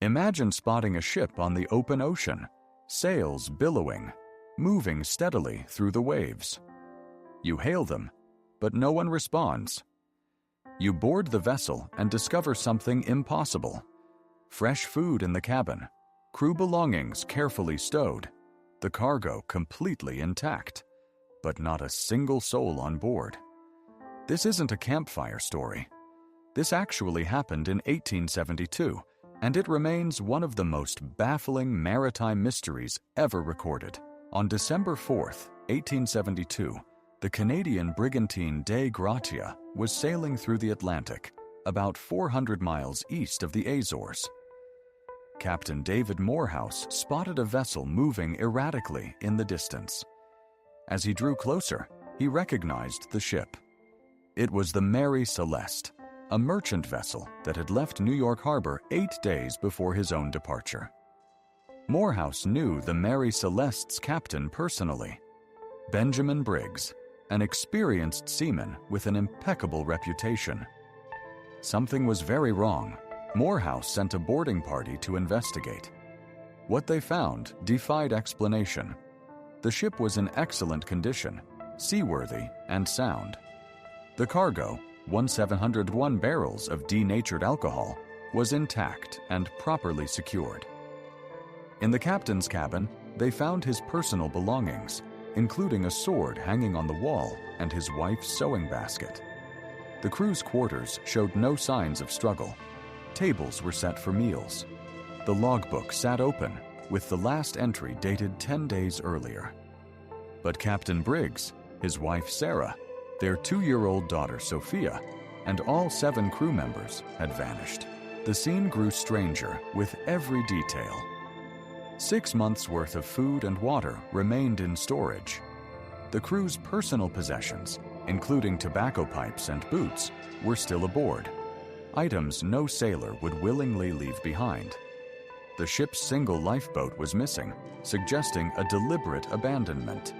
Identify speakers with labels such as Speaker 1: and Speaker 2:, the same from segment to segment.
Speaker 1: Imagine spotting a ship on the open ocean, sails billowing, moving steadily through the waves. You hail them, but no one responds. You board the vessel and discover something impossible. Fresh food in the cabin, crew belongings carefully stowed, the cargo completely intact, but not a single soul on board. This isn't a campfire story. This actually happened in 1872, and it remains one of the most baffling maritime mysteries ever recorded. On December 4th, 1872, the Canadian brigantine Dei Gratia was sailing through the Atlantic, about 400 miles east of the Azores. Captain David Morehouse spotted a vessel moving erratically in the distance. As he drew closer, he recognized the ship. It was the Mary Celeste, a merchant vessel that had left New York Harbor 8 days before his own departure. Morehouse knew the Mary Celeste's captain personally, Benjamin Briggs, an experienced seaman with an impeccable reputation. Something was very wrong. Morehouse sent a boarding party to investigate. What they found defied explanation. The ship was in excellent condition, seaworthy and sound. The cargo, 1,701 barrels of denatured alcohol, was intact and properly secured. In the captain's cabin, they found his personal belongings, including a sword hanging on the wall and his wife's sewing basket. The crew's quarters showed no signs of struggle. Tables were set for meals. The logbook sat open, with the last entry dated 10 days earlier. But Captain Briggs, his wife Sarah, their 2-year-old daughter Sophia, and all 7 crew members had vanished. The scene grew stranger with every detail. 6 months' worth of food and water remained in storage. The crew's personal possessions, including tobacco pipes and boots, were still aboard, items no sailor would willingly leave behind. The ship's single lifeboat was missing, suggesting a deliberate abandonment.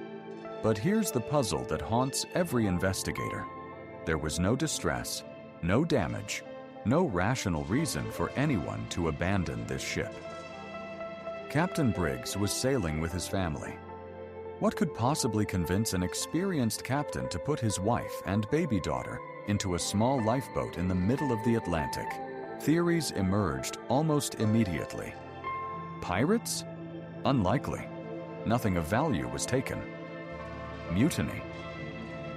Speaker 1: But here's the puzzle that haunts every investigator. There was no distress, no damage, no rational reason for anyone to abandon this ship. Captain Briggs was sailing with his family. What could possibly convince an experienced captain to put his wife and baby daughter into a small lifeboat in the middle of the Atlantic? Theories emerged almost immediately. Pirates? Unlikely. Nothing of value was taken. Mutiny.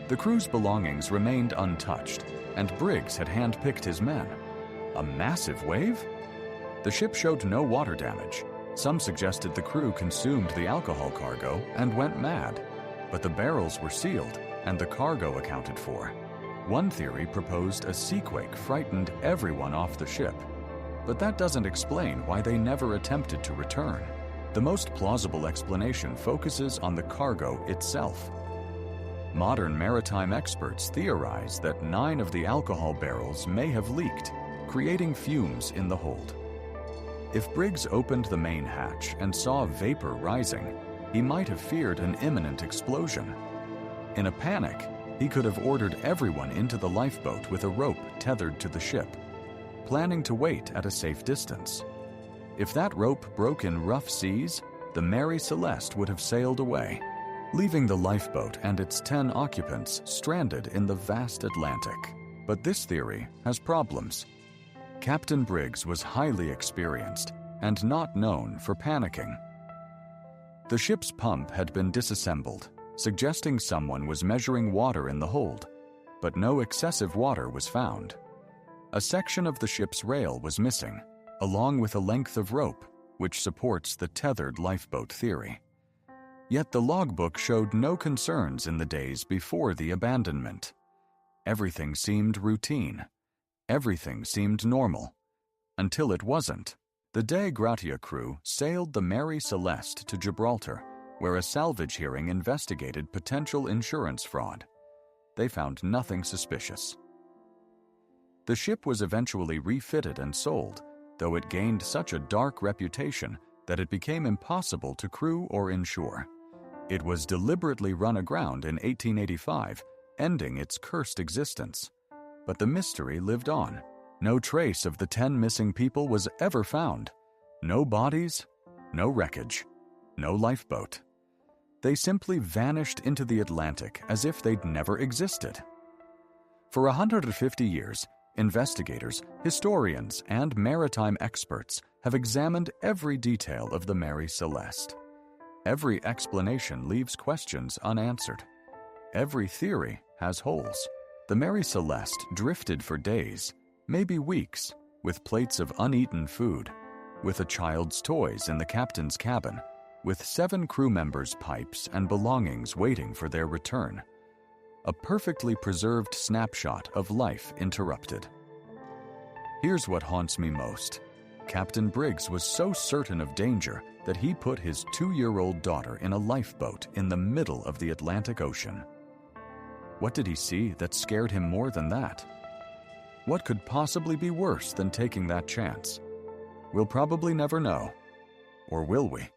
Speaker 1: The crew's belongings remained untouched, and Briggs had handpicked his men. A massive wave? The ship showed no water damage. Some suggested the crew consumed the alcohol cargo and went mad, but the barrels were sealed and the cargo accounted for. One theory proposed a seaquake frightened everyone off the ship, but that doesn't explain why they never attempted to return. The most plausible explanation focuses on the cargo itself. Modern maritime experts theorize that 9 of the alcohol barrels may have leaked, creating fumes in the hold. If Briggs opened the main hatch and saw vapor rising, he might have feared an imminent explosion. In a panic, he could have ordered everyone into the lifeboat with a rope tethered to the ship, planning to wait at a safe distance. If that rope broke in rough seas, the Mary Celeste would have sailed away, leaving the lifeboat and its 10 occupants stranded in the vast Atlantic. But this theory has problems. Captain Briggs was highly experienced and not known for panicking. The ship's pump had been disassembled, suggesting someone was measuring water in the hold, but no excessive water was found. A section of the ship's rail was missing, along with a length of rope, which supports the tethered lifeboat theory. Yet the logbook showed no concerns in the days before the abandonment. Everything seemed routine. Everything seemed normal. Until it wasn't. The Dei Gratia crew sailed the Mary Celeste to Gibraltar, where a salvage hearing investigated potential insurance fraud. They found nothing suspicious. The ship was eventually refitted and sold, though it gained such a dark reputation that it became impossible to crew or insure. It was deliberately run aground in 1885, ending its cursed existence. But the mystery lived on. No trace of the 10 missing people was ever found, No bodies, no wreckage, no lifeboat. They simply vanished into the Atlantic as if they'd never existed. For 150 years, investigators, historians, and maritime experts have examined every detail of the Mary Celeste. Every explanation leaves questions unanswered. Every theory has holes. The Mary Celeste drifted for days, maybe weeks, with plates of uneaten food, with a child's toys in the captain's cabin, with 7 crew members' pipes and belongings waiting for their return. A perfectly preserved snapshot of life interrupted. Here's what haunts me most. Captain Briggs was so certain of danger that he put his 2-year-old daughter in a lifeboat in the middle of the Atlantic Ocean. What did he see that scared him more than that? What could possibly be worse than taking that chance? We'll probably never know. Or will we?